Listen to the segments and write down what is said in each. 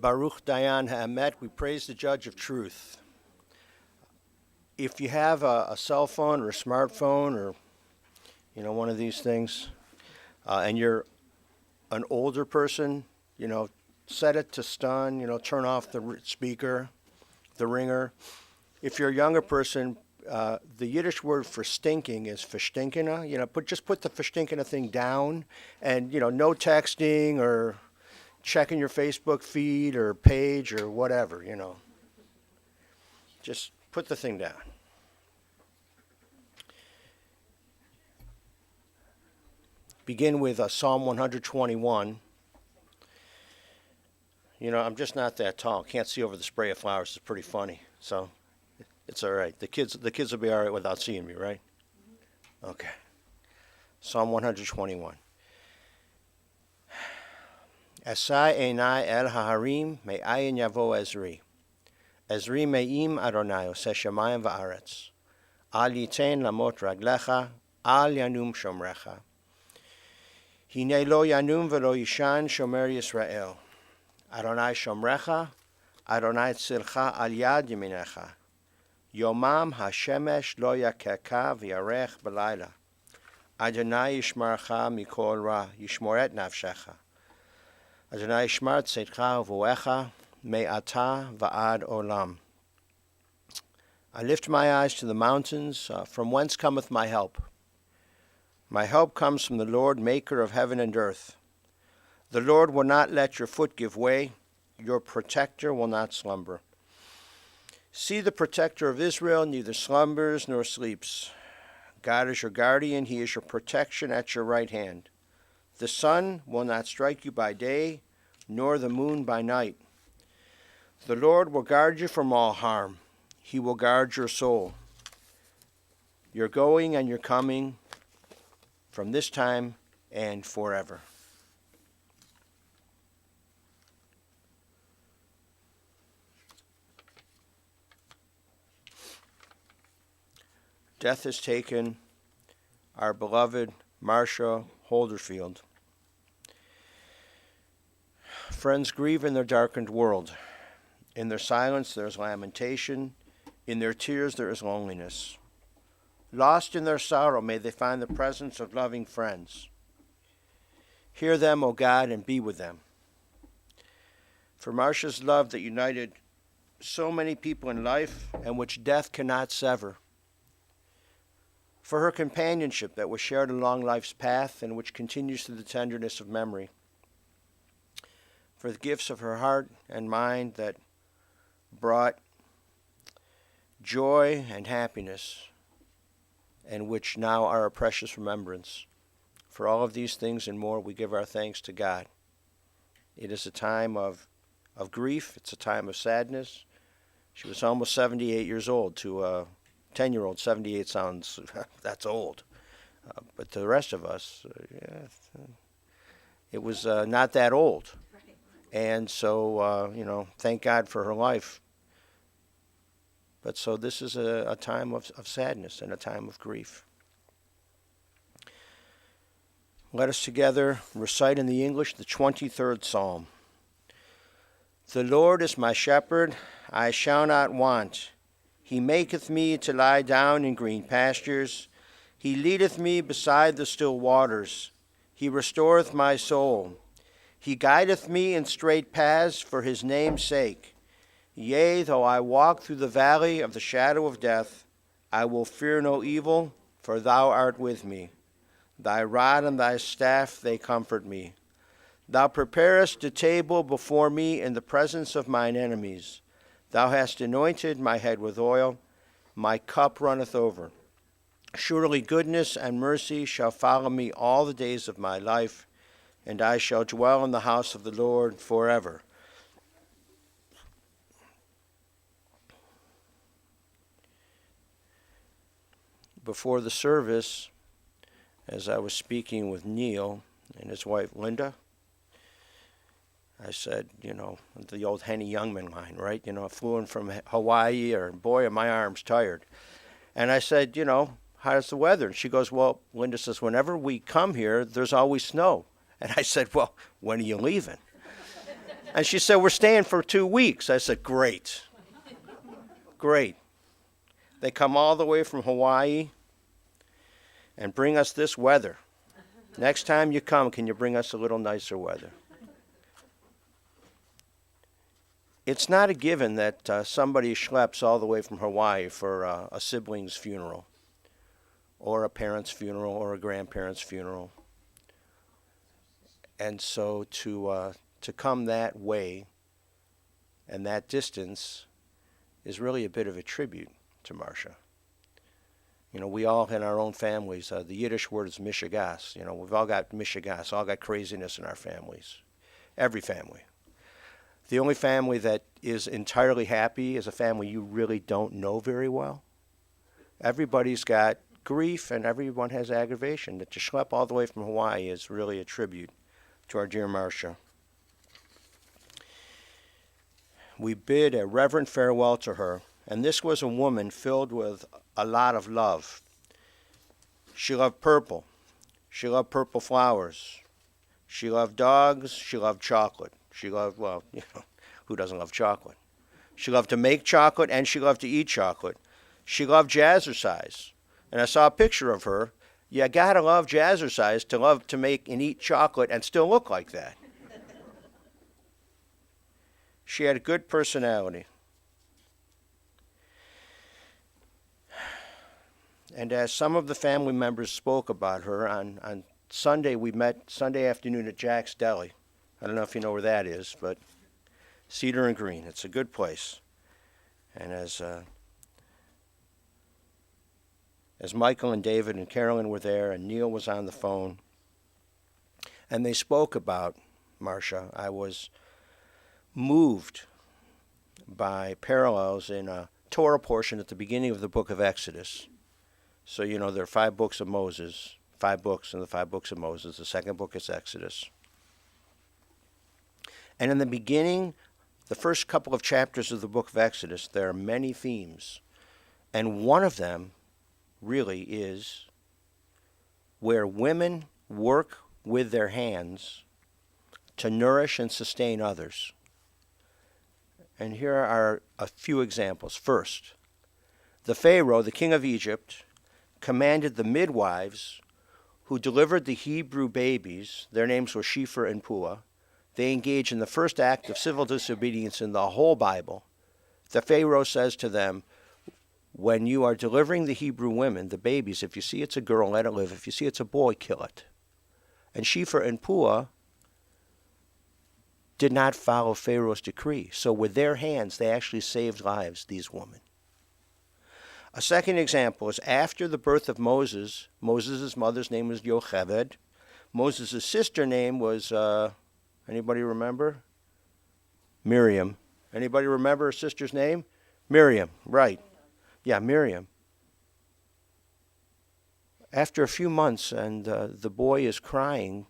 Baruch Dayan Ha'emet, we praise the judge of truth. If you have a cell phone or a smartphone or, one of these things, and you're an older person, set it to stun, turn off the speaker, the ringer. If you're a younger person, the Yiddish word for stinking is verstinkene. Just put the verstinkene thing down, and no texting or checking your Facebook feed or page or whatever. Just put the thing down. Begin with Psalm 121. I'm just not that tall. Can't see over the spray of flowers. It's pretty funny. So it's all right. The kids will be all right without seeing me, right? Okay. Psalm 121. Esai einai el haharim me'ayin yavo Ezri. Ezri me'im Adonai oseh shamayim va'aretz. Al yitain lamot raglecha, al yanum shomrecha. Hine lo yanum velo yishan shomer Yisrael. Adonai shomrecha, Adonai tzilcha al yad yeminecha. Yomam hashemesh lo yakeka v'yarech b'layla. Adonai yishmarcha mikol ra, yishmoret nafshecha. Adonai yishmar tzedcha uvoecha, me'ata va'ad olam. I lift my eyes to the mountains, from whence cometh my help? My help comes from the Lord, maker of heaven and earth. The Lord will not let your foot give way. Your protector will not slumber. See, the protector of Israel neither slumbers nor sleeps. God is your guardian. He is your protection at your right hand. The sun will not strike you by day, nor the moon by night. The Lord will guard you from all harm. He will guard your soul. Your going and your coming from this time and forever. Death has taken our beloved Marcia Holderfield. Friends grieve in their darkened world. In their silence there is lamentation. In their tears there is loneliness. Lost in their sorrow, may they find the presence of loving friends. Hear them, O God, and be with them. For Marcia's love that united so many people in life and which death cannot sever. For her companionship that was shared along life's path and which continues through the tenderness of memory. For the gifts of her heart and mind that brought joy and happiness, and which now are a precious remembrance. For all of these things and more, we give our thanks to God. It is a time of grief. It's a time of sadness. She was almost 78 years old. To a 10-year-old, 78 sounds, that's old. But to the rest of us, it was not that old. And so, thank God for her life. But so this is a time of sadness and a time of grief. Let us together recite in the English the 23rd Psalm. The Lord is my shepherd, I shall not want. He maketh me to lie down in green pastures. He leadeth me beside the still waters. He restoreth my soul. He guideth me in straight paths for his name's sake. Yea, though I walk through the valley of the shadow of death, I will fear no evil, for thou art with me. Thy rod and thy staff, they comfort me. Thou preparest a table before me in the presence of mine enemies. Thou hast anointed my head with oil. My cup runneth over. Surely goodness and mercy shall follow me all the days of my life, and I shall dwell in the house of the Lord forever. Before the service, as I was speaking with Neil and his wife Linda, I said, the old Henny Youngman line, right? I flew in from Hawaii, or boy, are my arms tired. And I said, how's the weather? And she goes, well, Linda says, whenever we come here, there's always snow. And I said, well, when are you leaving? And she said, we're staying for 2 weeks. I said, great. Great. They come all the way from Hawaii and bring us this weather. Next time you come, can you bring us a little nicer weather? It's not a given that somebody schleps all the way from Hawaii for a sibling's funeral, or a parent's funeral, or a grandparent's funeral. And so to come that way and that distance is really a bit of a tribute to Marcia. You know, we all in our own families, the Yiddish word is mishigas. You know, we've all got mishigas, all got craziness in our families. Every family. The only family that is entirely happy is a family you really don't know very well. Everybody's got grief and everyone has aggravation. To schlep all the way from Hawaii is really a tribute to our dear Marcia. We bid a reverent farewell to her, and this was a woman filled with a lot of love. She loved purple. She loved purple flowers. She loved dogs. She loved chocolate. She loved, well, you know, who doesn't love chocolate? She loved to make chocolate and she loved to eat chocolate. She loved jazzercise. And I saw a picture of her. You gotta love jazzercise to love to make and eat chocolate and still look like that. She had a good personality. And as some of the family members spoke about her, on Sunday, we met Sunday afternoon at Jack's Deli. I don't know if you know where that is, but Cedar and Green. It's a good place. And as Michael and David and Carolyn were there and Neil was on the phone, and they spoke about Marcia, I was moved by parallels in a Torah portion at the beginning of the book of Exodus. So, you know, there are 5 books of Moses, 5 books in the 5 books of Moses. The second book is Exodus. And in the beginning, the first couple of chapters of the book of Exodus, there are many themes. And one of them really is where women work with their hands to nourish and sustain others. And here are a few examples. First, the Pharaoh, the king of Egypt, commanded the midwives who delivered the Hebrew babies, their names were Shiphrah and Puah. They engage in the first act of civil disobedience in the whole Bible. The Pharaoh says to them, when you are delivering the Hebrew women, the babies, if you see it's a girl, let it live. If you see it's a boy, kill it. And Shiphrah and Puah did not follow Pharaoh's decree. So with their hands, they actually saved lives, these women. A second example is after the birth of Moses, Moses' mother's name was Yocheved. Moses' sister name was, anybody remember? Miriam. Anybody remember her sister's name? Miriam, right. Yeah, Miriam. After a few months and the boy is crying,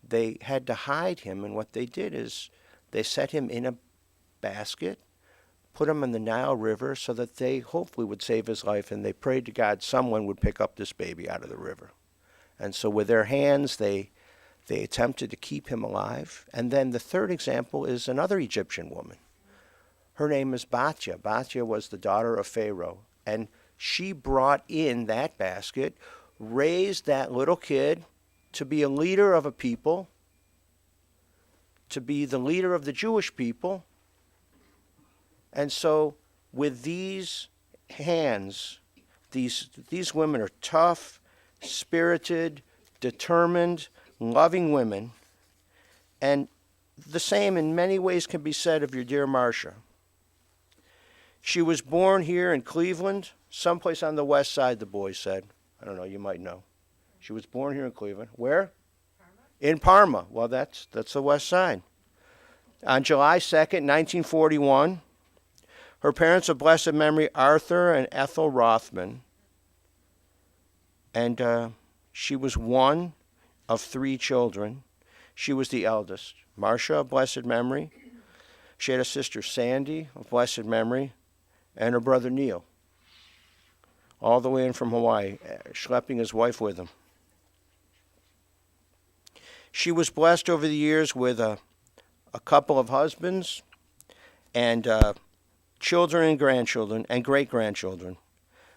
they had to hide him, and what they did is they set him in a basket, put him in the Nile River so that they hopefully would save his life, and they prayed to God someone would pick up this baby out of the river. And so with their hands, they attempted to keep him alive. And then the third example is another Egyptian woman. Her name is Batya. Batya was the daughter of Pharaoh, and she brought in that basket, raised that little kid to be a leader of a people, to be the leader of the Jewish people. And so with these hands, these women are tough, spirited, determined, loving women. And the same in many ways can be said of your dear Marcia. She was born here in Cleveland, someplace on the west side, the boys said. I don't know, you might know. She was born here in Cleveland. Where? Parma. In Parma. Well, that's the west side. On July 2nd, 1941, her parents of blessed memory, Arthur and Ethel Rothman, and she was one of 3 children. She was the eldest. Marcia of blessed memory. She had a sister, Sandy, of blessed memory, and her brother, Neil, all the way in from Hawaii, schlepping his wife with him. She was blessed over the years with a a couple of husbands, and children and grandchildren and great-grandchildren.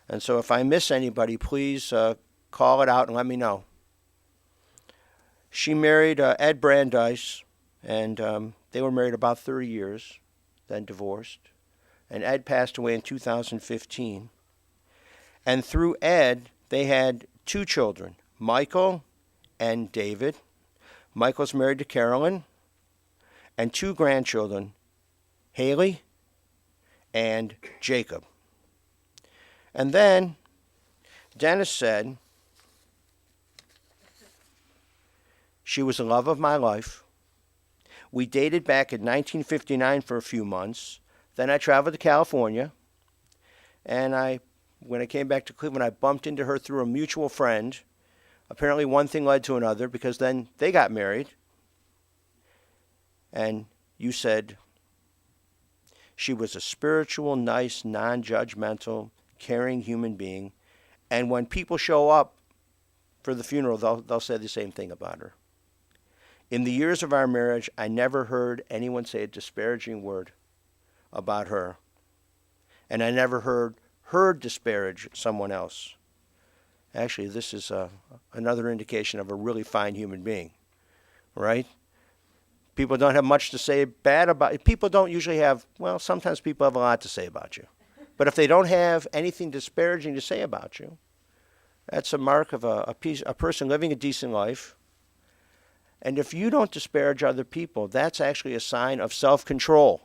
And so if I miss anybody, please call it out and let me know. She married Ed Brandeis, and they were married about 30 years, then divorced. And Ed passed away in 2015. And through Ed, they had 2 children, Michael and David. Michael's married to Carolyn, and 2 grandchildren, Haley and Jacob. And then Dennis said, she was the love of my life. We dated back in 1959 for a few months. Then I traveled to California, and when I came back to Cleveland, I bumped into her through a mutual friend. Apparently one thing led to another, because then they got married. And you said she was a spiritual, nice, non-judgmental, caring human being. And when people show up for the funeral, they'll say the same thing about her. In the years of our marriage, I never heard anyone say a disparaging word about her. And I never heard her disparage someone else. Actually, this is another indication of a really fine human being, right? People don't have much to say bad about. People don't usually have, well, sometimes people have a lot to say about you. But if they don't have anything disparaging to say about you, that's a mark of a person living a decent life. And if you don't disparage other people, that's actually a sign of self-control.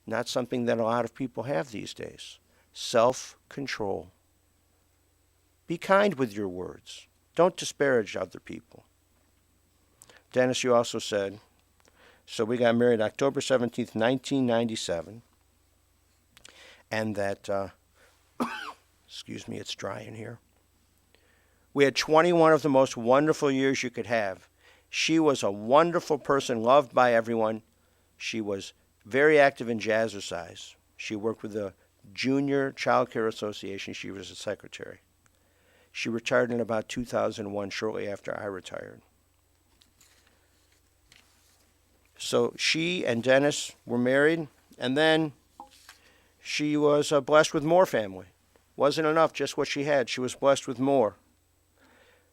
Not something that a lot of people have these days. Self-control. Be kind with your words. Don't disparage other people. Dennis, you also said, so we got married October 17th, 1997. And that, excuse me, it's dry in here. We had 21 of the most wonderful years you could have. She was a wonderful person, loved by everyone. She was very active in jazzercise. She worked with the Junior Child Care Association. She was a secretary. She retired in about 2001, shortly after I retired. So she and Dennis were married, and then she was blessed with more family. Wasn't enough just what she had. She was blessed with more.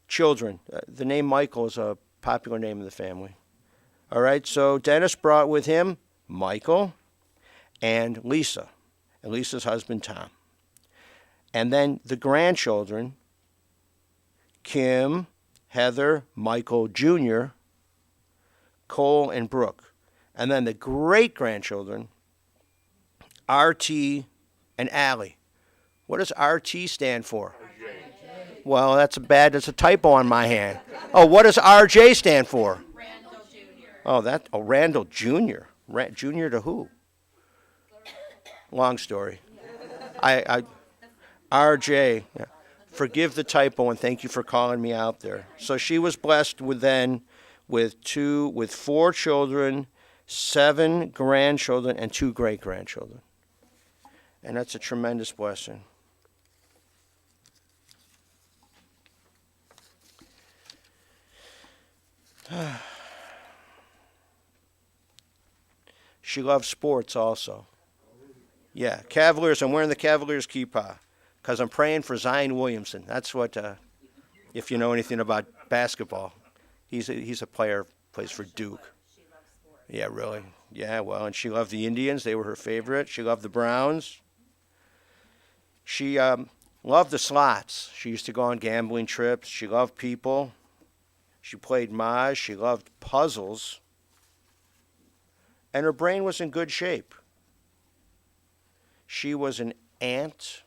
Children. The name Michael is a popular name in the family. All right, so Dennis brought with him Michael and Lisa, and Lisa's husband, Tom. And then the grandchildren, Kim, Heather, Michael Jr., Cole, and Brooke. And then the great-grandchildren, RT and Allie. What does RT stand for? RJ. Well, that's a typo on my hand. Oh, what does RJ stand for? Randall Jr. Randall Jr. Jr. to who? Long story. RJ. Yeah. Forgive the typo, and thank you for calling me out there. So she was blessed with 4 children, 7 grandchildren, and 2 great-grandchildren. And that's a tremendous blessing. She loves sports also. Yeah, Cavaliers. I'm wearing the Cavaliers kippah because I'm praying for Zion Williamson. That's what, if you know anything about basketball. He's a player, plays for Duke. Yeah, really. Yeah, well, and she loved the Indians. They were her favorite. She loved the Browns. She loved the slots. She used to go on gambling trips. She loved people. She played Maj. She loved puzzles. And her brain was in good shape. She was an aunt.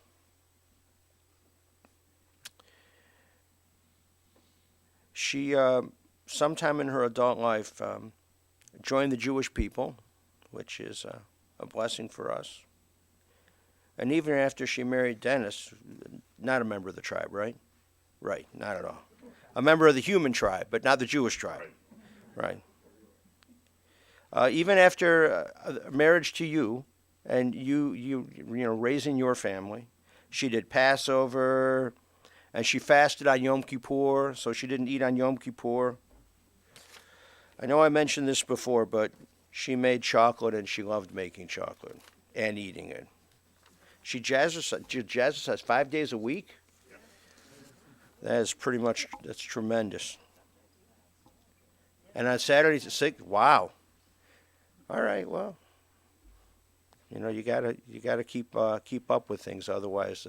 She, sometime in her adult life, joined the Jewish people, which is a blessing for us. And even after she married Dennis, not a member of the tribe, right? Right, not at all. A member of the human tribe, but not the Jewish tribe, right? Even after marriage to you, and you raising your family, she did Passover, and she fasted on Yom Kippur, so she didn't eat on Yom Kippur. I know I mentioned this before, but She made chocolate, and she loved making chocolate and eating it. She jazzercised 5 days a week. That is pretty much, that's tremendous. And on Saturdays at 6, wow. All right, well, you gotta keep up with things, otherwise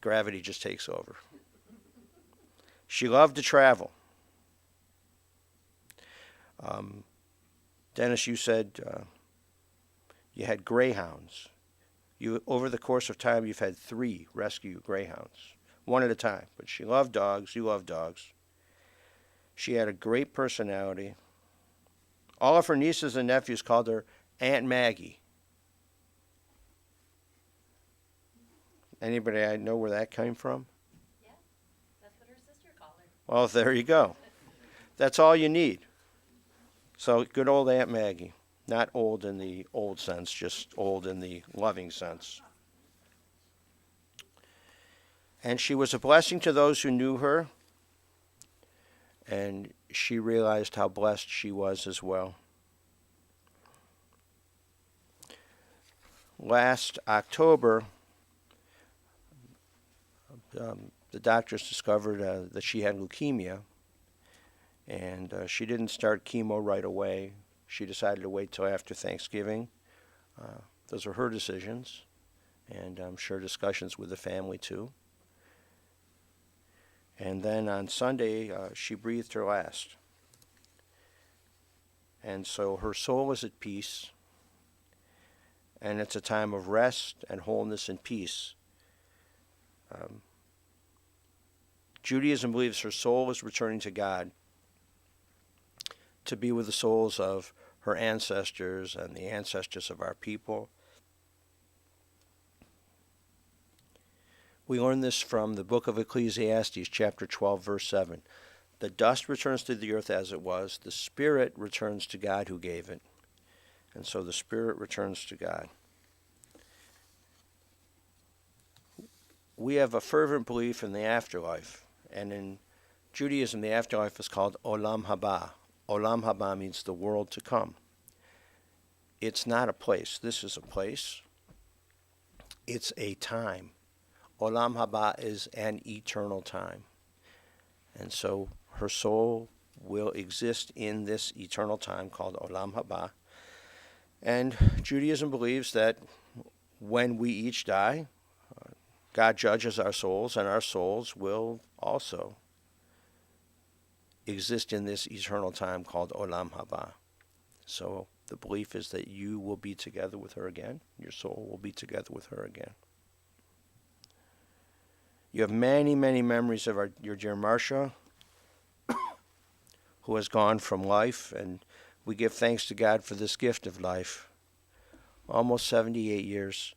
gravity just takes over. She loved to travel. Dennis, you said you had greyhounds. Over the course of time, you've had 3 rescue greyhounds, one at a time. But she loved dogs. You love dogs. She had a great personality. All of her nieces and nephews called her Aunt Maggie. Anybody I know where that came from? Yeah, that's what her sister called her. Well, there you go. That's all you need. So good old Aunt Maggie. Not old in the old sense, just old in the loving sense. And she was a blessing to those who knew her, and she realized how blessed she was as well. Last October, the doctors discovered that she had leukemia, and she didn't start chemo right away. She decided to wait till after Thanksgiving. Those were her decisions, and I'm sure discussions with the family too. And then on Sunday, she breathed her last. And so her soul is at peace, and it's a time of rest and wholeness and peace. Judaism believes her soul is returning to God to be with the souls of her ancestors and the ancestors of our people. We learn this from the book of Ecclesiastes, chapter 12, verse 7. The dust returns to the earth as it was. The spirit returns to God who gave it. And so the spirit returns to God. We have a fervent belief in the afterlife. And in Judaism, the afterlife is called Olam Haba. Olam Haba means the world to come. It's not a place. This is a place. It's a time. Olam Haba is an eternal time. And so her soul will exist in this eternal time called Olam Haba. And Judaism believes that when we each die, God judges our souls, and our souls will also exist in this eternal time called Olam Haba. So the belief is that you will be together with her again. Your soul will be together with her again. You have many, many memories of your dear Marcia, who has gone from life, and we give thanks to God for this gift of life. Almost 78 years.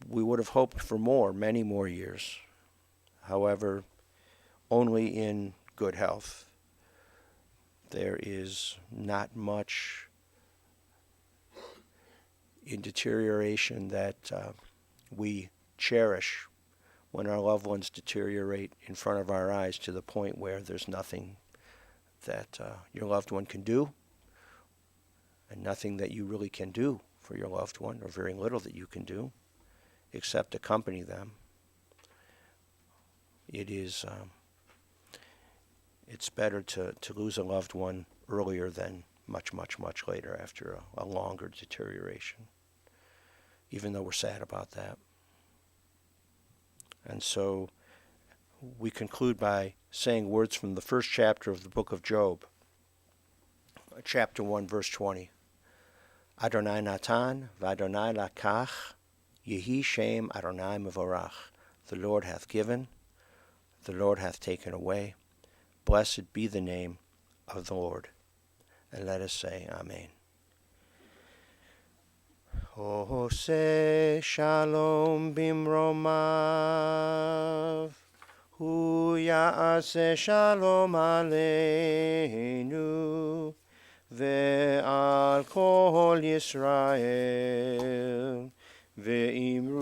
We would have hoped for more, many more years. However, only in good health. There is not much in deterioration that we cherish when our loved ones deteriorate in front of our eyes to the point where there's nothing that your loved one can do, and nothing that you really can do for your loved one, or very little that you can do, except accompany them. It's better to lose a loved one earlier than much, much, much later after a longer deterioration, even though we're sad about that. And so we conclude by saying words from the first chapter of the book of Job, chapter 1, verse 20. Adonai Natan, v'Adonai Lakach, Yehi Shem Adonai Mevorach. The Lord hath given, the Lord hath taken away. Blessed be the name of the Lord. And let us say Amen. Ose shalom bimromav, hu ya'aseh shalom aleinu, ve'al kol Yisrael, ve'imru,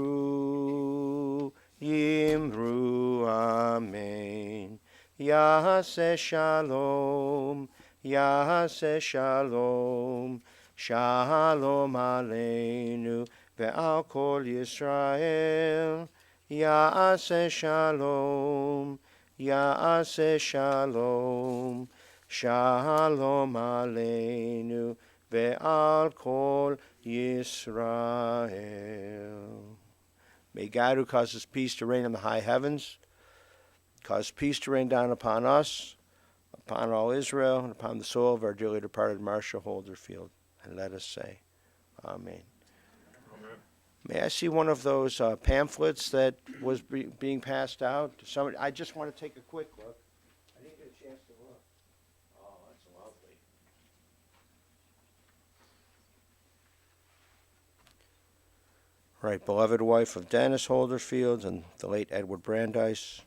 yimru, Amen. Ya'aseh shalom, Yaseh Shalom, Shalom Aleinu, Ve'al Kol Yisrael. Yaseh Shalom, Yaseh Shalom, Shalom Aleinu, Ve'al Kol Yisrael. May God, who causes peace to reign in the high heavens, cause peace to rain down upon us, upon all Israel, and upon the soul of our dearly departed Marcia Holderfield. And let us say, Amen. Amen. May I see one of those pamphlets that was being passed out? Somebody, I just want to take a quick look. I didn't get a chance to look. Oh, that's lovely. Right, beloved wife of Dennis Holderfield and the late Edward Brandeis,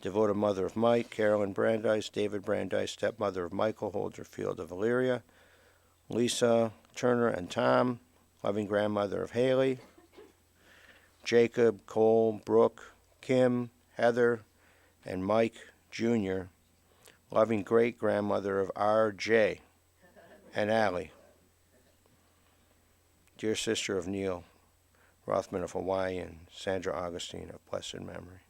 devoted mother of Mike, Carolyn Brandeis, David Brandeis, stepmother of Michael Holderfield of Elyria, Lisa Turner and Tom, loving grandmother of Haley, Jacob, Cole, Brooke, Kim, Heather, and Mike Jr., loving great-grandmother of R.J. and Allie, dear sister of Neil Rothman of Hawaii and Sandra Augustine of blessed memory.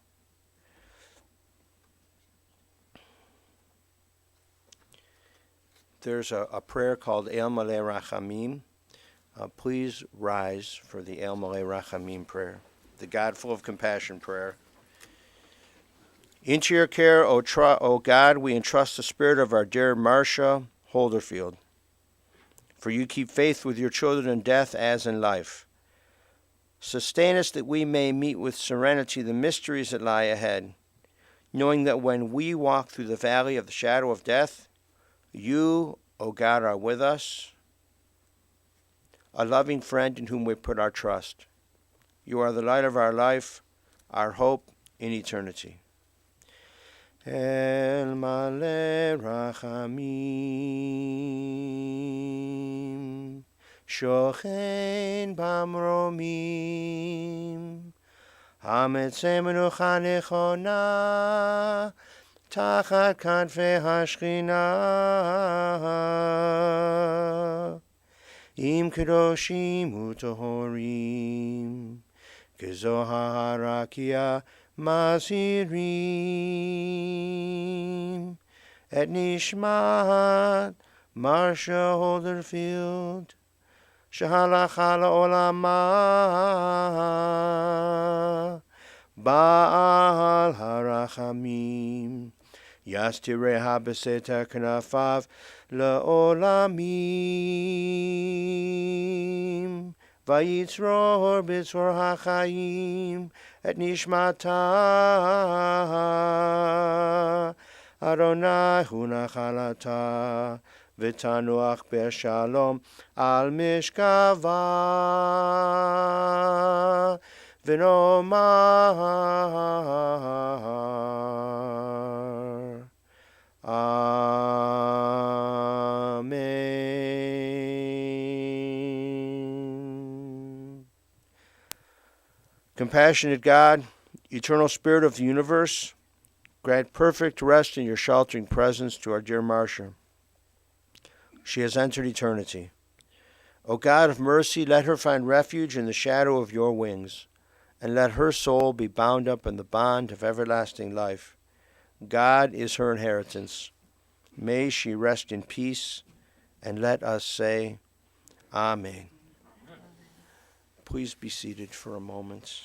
There's a prayer called El Malei Rachamim. Please rise for the El Malei Rachamim prayer, the God full of compassion prayer. Into your care, O God, we entrust the spirit of our dear Marcia Holderfield. For you keep faith with your children in death as in life. Sustain us that we may meet with serenity the mysteries that lie ahead, knowing that when we walk through the valley of the shadow of death, you, O God, are with us, a loving friend in whom we put our trust. You are the light of our life, our hope in eternity. El Malei Rachamim, Shochen Bamromim, Hametzeh Menucha Nechona, Tachat Kanfei Hashchina, Im Kedoshim Utohorim, Kezohar Harakia Mazirim, Et Nishmat Marcia Holderfield, Shehalacha La'olama, Ba'al Harachamim, Yastireha B'Seter Knafav La'olamim, Vayitzror B'Tzror HaChaim, Et Nishmata, Adonai Hu Nachalata, V'tanuach B'Shalom Al Mishkava, V'nomar Amen. Compassionate God, eternal Spirit of the universe, grant perfect rest in your sheltering presence to our dear Marcia. She has entered eternity. O God of mercy, let her find refuge in the shadow of your wings, and let her soul be bound up in the bond of everlasting life. God is her inheritance. May she rest in peace, and let us say, Amen. Please be seated for a moment.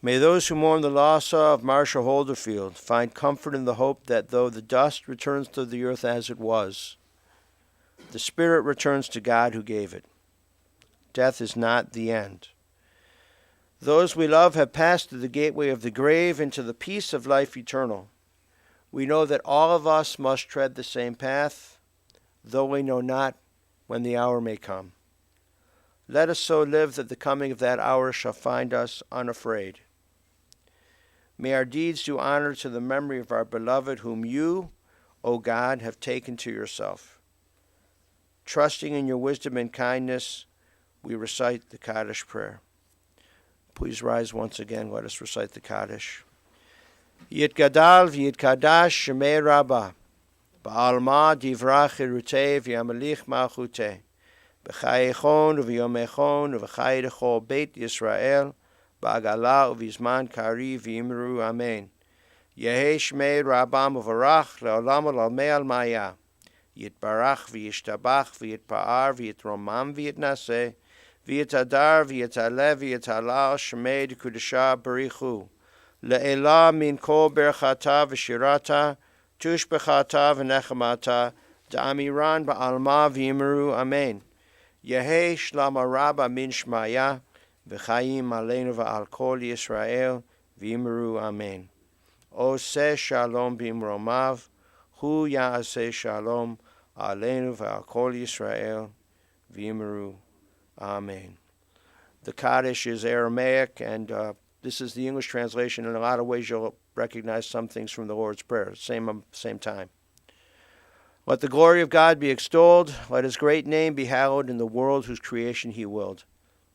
May those who mourn the loss of Marcia Holderfield find comfort in the hope that though the dust returns to the earth as it was, the spirit returns to God who gave it. Death is not the end. Those we love have passed through the gateway of the grave into the peace of life eternal. We know that all of us must tread the same path, though we know not when the hour may come. Let us so live that the coming of that hour shall find us unafraid. May our deeds do honor to the memory of our beloved, whom you, O God, have taken to yourself. Trusting in your wisdom and kindness, we recite the Kaddish prayer. Please rise once again. Let us recite the Kaddish. Yitgadal v'yitkadash shemei Rabbah. Ba'alma divrach chirutei v'yamelich malchutei. B'chayechon u'v'yomechon u'v'chay l'chol Beit Yisrael. Ba'agala u'v'zman kari v'yimru amen. Yehi shmei Rabbah muvarach le'olam u'lalmei al-maya. Yitbarach v'yishtabach v'yitpa'ar v'yitromam v'yitnaseh. V'yitadar v'yitaleh v'yitalal shmei d'kudashah barichu. Le'elah min kol berchata v'shirata. Tushbechata v'nechamata. Da'amiran ba'alma v'yimru amen. Yehi shlama Rabbah min shmaya. V'chayim aleinu v'al kol Yisrael v'yimru amen. Oseh shalom b'imromav. Hu ya'aseh shalom aleinu v'al kol Yisrael v'yimru amen. The Kaddish is Aramaic, and this is the English translation. In a lot of ways, you'll recognize some things from the Lord's Prayer, same time. Let the glory of God be extolled. Let his great name be hallowed in the world whose creation he willed.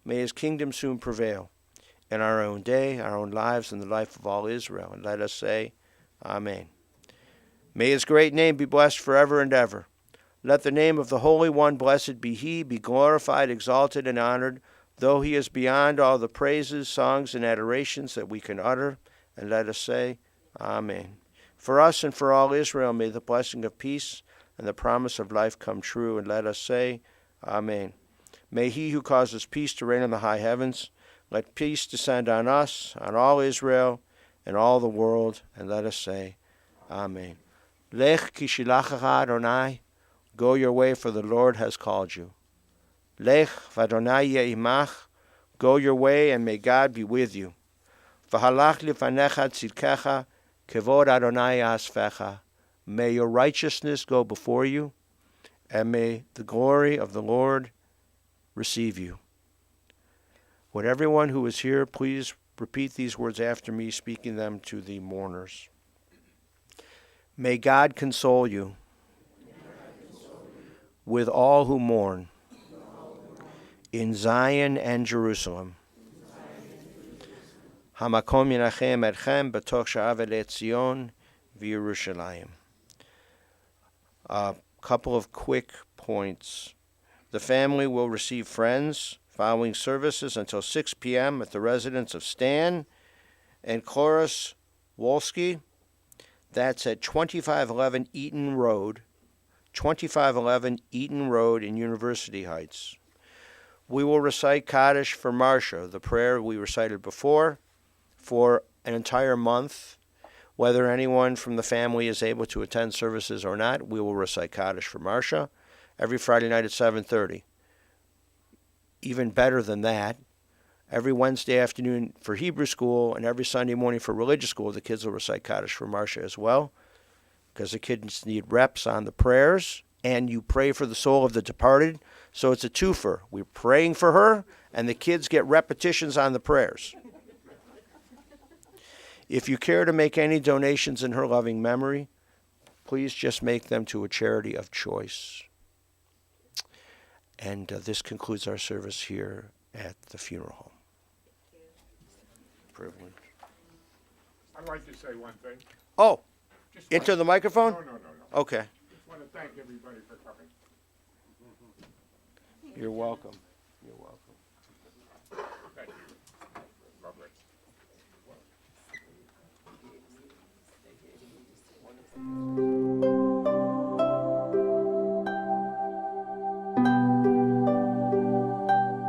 May his kingdom soon prevail in our own day, our own lives, and the life of all Israel. And let us say, Amen. May his great name be blessed forever and ever. Let the name of the Holy One, blessed be he, be glorified, exalted, and honored, though he is beyond all the praises, songs, and adorations that we can utter. And let us say, Amen. For us and for all Israel, may the blessing of peace and the promise of life come true. And let us say, Amen. May he who causes peace to reign in the high heavens, let peace descend on us, on all Israel, and all the world. And let us say, Amen. Lech ki shilachacha Adonai, go your way, for the Lord has called you. Lech v'Adonai ye'imach, go your way, and may God be with you. V'halach lifanecha tzidkecha, kevod Adonai asfecha. May your righteousness go before you, and may the glory of the Lord receive you. Would everyone who is here please repeat these words after me, speaking them to the mourners. May God console you with all who mourn in Zion and Jerusalem. Hamakom yinachem etchem b'toch sha'av Zion v'Yerushalayim. A couple of quick points. The family will receive friends following services until 6 p.m. at the residence of Stan and Cloris Wolski. That's at 2511 Eaton Road, 2511 Eaton Road in University Heights. We will recite Kaddish for Marcia, the prayer we recited before, for an entire month. Whether anyone from the family is able to attend services or not, we will recite Kaddish for Marcia every Friday night at 7:30. Even better than that, every Wednesday afternoon for Hebrew school and every Sunday morning for religious school, the kids will recite Kaddish for Marcia as well, because the kids need reps on the prayers, and you pray for the soul of the departed, so it's a twofer. We're praying for her, and the kids get repetitions on the prayers. If you care to make any donations in her loving memory, please just make them to a charity of choice. And this concludes our service here at the funeral home. Privilege. I'd like to say one thing. Oh, Just into the microphone? No. Okay. Just want to thank everybody for coming. You're welcome. You're welcome.